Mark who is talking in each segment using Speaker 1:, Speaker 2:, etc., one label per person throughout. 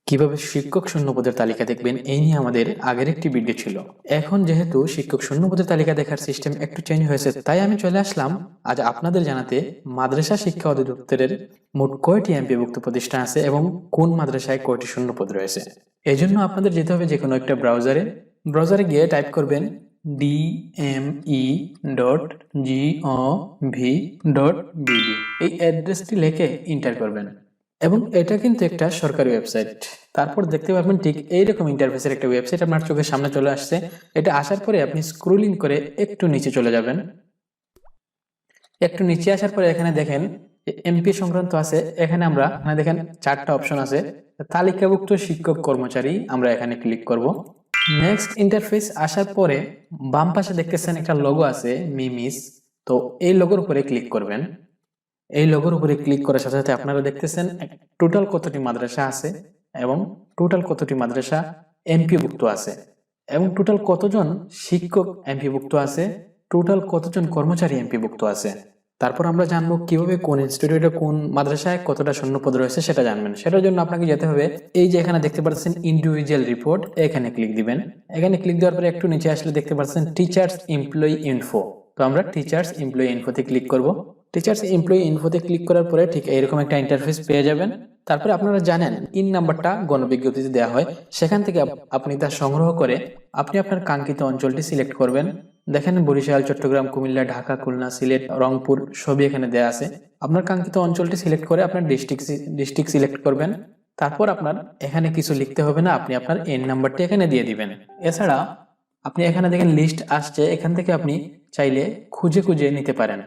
Speaker 1: কিভাবে শিক্ষক শূন্যপদের তালিকা দেখবেন এই নিয়ে আমাদের আগের একটি ভিডিও ছিল। এখন যেহেতু শিক্ষক শূন্যপদের তালিকা দেখার সিস্টেম একটু চেঞ্জ হয়েছে, তাই আমি চলে আসলাম আজ আপনাদের জানাতে মাদ্রাসা শিক্ষা অধিদপ্তরের মোট কয়টি এমপিভুক্ত প্রতিষ্ঠান আছে এবং কোন মাদ্রাসায় কয়টি শূন্যপদ রয়েছে। এই জন্য আপনাদের যেতে হবে যে কোনো একটা ব্রাউজারে গিয়ে টাইপ করবেন dme.gov.bd। এই অ্যাড্রেসটি লিখে এন্টার করবেন এবং এটা কিন্তু একটা সরকারি ওয়েবসাইট। তারপর দেখতে পারবেন ঠিক এইরকম ইন্টারফেসের একটা ওয়েবসাইট আপনার চোখের সামনে চলে আসছে। এটা আসার পরে আপনি স্ক্রলিং করে একটু নিচে চলে যাবেন। একটু নিচে আসার পরে এখানে দেখেন এমপি সংক্রান্ত আছে। এখানে দেখেন 4টা অপশন আছে। তালিকাভুক্ত শিক্ষক কর্মচারী, আমরা এখানে ক্লিক করব। নেক্সট ইন্টারফেস আসার পরে বাম পাশে দেখতেছেন একটা লোগো আছে মিমিস, তো এই লোগোর উপরে ক্লিক করবেন। এই লোগোর উপরে ক্লিক করার সাথে সাথে আপনারা দেখতেছেন টোটাল কতটি মাদ্রাসা আছে এবং টোটাল কতটি মাদ্রাসা এমপিভুক্ত আছে এবং টোটাল কতজন শিক্ষক এমপিভুক্ত আছে, টোটাল কতজন কর্মচারী এমপিভুক্ত আছে। তারপর আমরা জানবো কিভাবে কোন ইনস্টিটিউটে কোন মাদ্রাসায় কতটা শূন্যপদ রয়েছে সেটা জানবেন। সেটার জন্য আপনাকে যেতে হবে এই যে এখানে দেখতে পাচ্ছেন ইন্ডিভিজুয়াল রিপোর্ট, এখানে ক্লিক দিবেন। এখানে ক্লিক দেওয়ার পরে একটু নিচে আসলে দেখতে পাচ্ছেন টিচার্স এমপ্লয়ি ইনফো, তো আমরা টিচার্স এমপ্লয়ি ইনফোতে ক্লিক করব। টিচার্স এমপ্লয়ি ইনফোতে ক্লিক করার পরে ঠিক এরকম একটা ইন্টারফেস পেয়ে যাবেন। তারপরে আপনারা জানেন ইন নাম্বারটা গণবিজ্ঞপ্তিতে দেওয়া হয়, সেখান থেকে আপনি তা সংগ্রহ করে আপনি আপনার কাঙ্ক্ষিত অঞ্চলটি সিলেক্ট করবেন। দেখেন বরিশাল, চট্টগ্রাম, কুমিল্লা, ঢাকা, খুলনা, সিলেট, রংপুর সবই এখানে দেওয়া আছে। আপনার কাঙ্ক্ষিত অঞ্চলটি সিলেক্ট করে আপনার ডিস্ট্রিক্ট সিলেক্ট করবেন। তারপর আপনার এখানে কিছু লিখতে হবে না, আপনি আপনার এন নাম্বারটি এখানে দিয়ে দিবেন। এছাড়া আপনি এখানে দেখেন লিস্ট আসছে, এখান থেকে আপনি চাইলে খুঁজে খুঁজে নিতে পারেন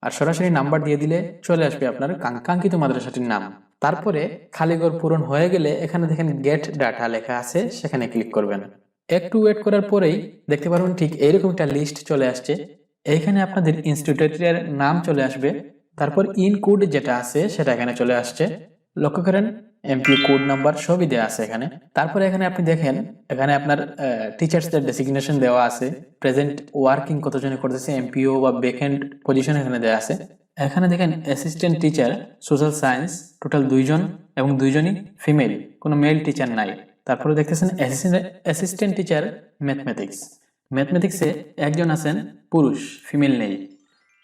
Speaker 1: আর সরাসরি নাম্বার দিয়ে দিলে চলে আসবে আপনার কাঙ্ক্ষিত মাদ্রাসাটির নাম। তারপরে খালিঘর পূরণ হয়ে গেলে এখানে দেখেন গেট ডাটা লেখা আছে, সেখানে ক্লিক করবেন। একটু ওয়েট করার পরেই দেখতে পারবেন ঠিক এইরকম একটা লিস্ট চলে আসছে। এইখানে আপনাদের ইনস্টিটিউটের নাম চলে আসবে, তারপর ইন কোড যেটা আছে সেটা এখানে চলে আসছে। লক্ষ্য করেন এমপিও কোড নাম্বার সবই দেওয়া আছে এখানে। তারপরে এখানে আপনি দেখেন এখানে আপনার টিচার্সদের ডেসিগনেশন দেওয়া আছে, প্রেজেন্ট ওয়ার্কিং কতজনে করতেছে, এমপিও বা ভ্যাকেন্ট পজিশন এখানে দেওয়া আছে। এখানে দেখেন assistant teacher social science total 2 জন এবং 2 জনই ফিমেল, কোনো মেল টিচার নাই। তারপরে দেখতেছেন অ্যাসিস্ট্যান্ট টিচার ম্যাথমেটিক্সে 1 জন আছেন পুরুষ, ফিমেল নেই।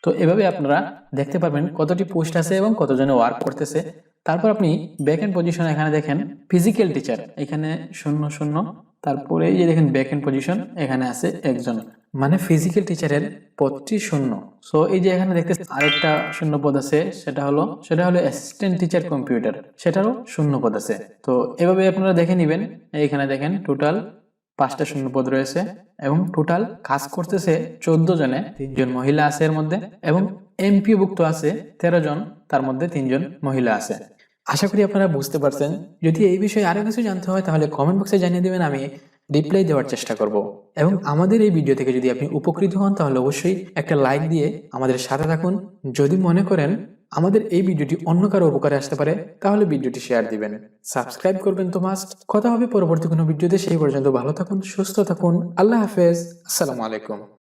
Speaker 1: তো এভাবে আপনারা দেখতে পারবেন কতটি পোস্ট আছে এবং কতজনে ওয়ার্ক করতেছে। তারপর আপনি ভ্যাকেন্ট পজিশন এখানে দেখেন ফিজিক্যাল টিচার এখানে 0 0, তারপরে এই যে দেখেন ভ্যাকেন্ট পজিশন এখানে আছে 1 জন, মানে ফিজিক্যাল টিচারের পদটি 0। সো এই যে এখানে দেখতে আরেকটা শূন্য পদ আছে, সেটা হলো অ্যাসিস্ট্যান্ট টিচার কম্পিউটার, সেটারও 0 পদ আছে। তো এভাবে আপনারা দেখে নেবেন। এইখানে দেখেন টোটাল 5টা শূন্যপদ রয়েছে এবং টোটাল কাজ করতেছে 14 জনে, 3 জন মহিলা আছে এর মধ্যে এবং এমপিও ভুক্ত আছে 13 জন, তার মধ্যে 3 জন মহিলা আছে। আশা করি আপনারা বুঝতে পারছেন। যদি এই বিষয়ে আরো কিছু জানতে হয় তাহলে কমেন্ট বক্সে জানিয়ে দিবেন, আমি রিপ্লাই দেওয়ার চেষ্টা করব। এবং আমাদের এই ভিডিও থেকে যদি আপনি উপকৃত হন তাহলে অবশ্যই একটা লাইক দিয়ে আমাদের সাথে থাকুন। যদি মনে করেন আমাদের এই ভিডিওটি অন্য কারো উপকারে আসতে পারে তাহলে ভিডিওটি শেয়ার দিবেন, সাবস্ক্রাইব করবেন তো মাস্ট। কথা হবে পরবর্তী কোনো ভিডিওতে, সেই পর্যন্ত ভালো থাকুন, সুস্থ থাকুন, আল্লাহ হাফেজ, আসসালামু আলাইকুম।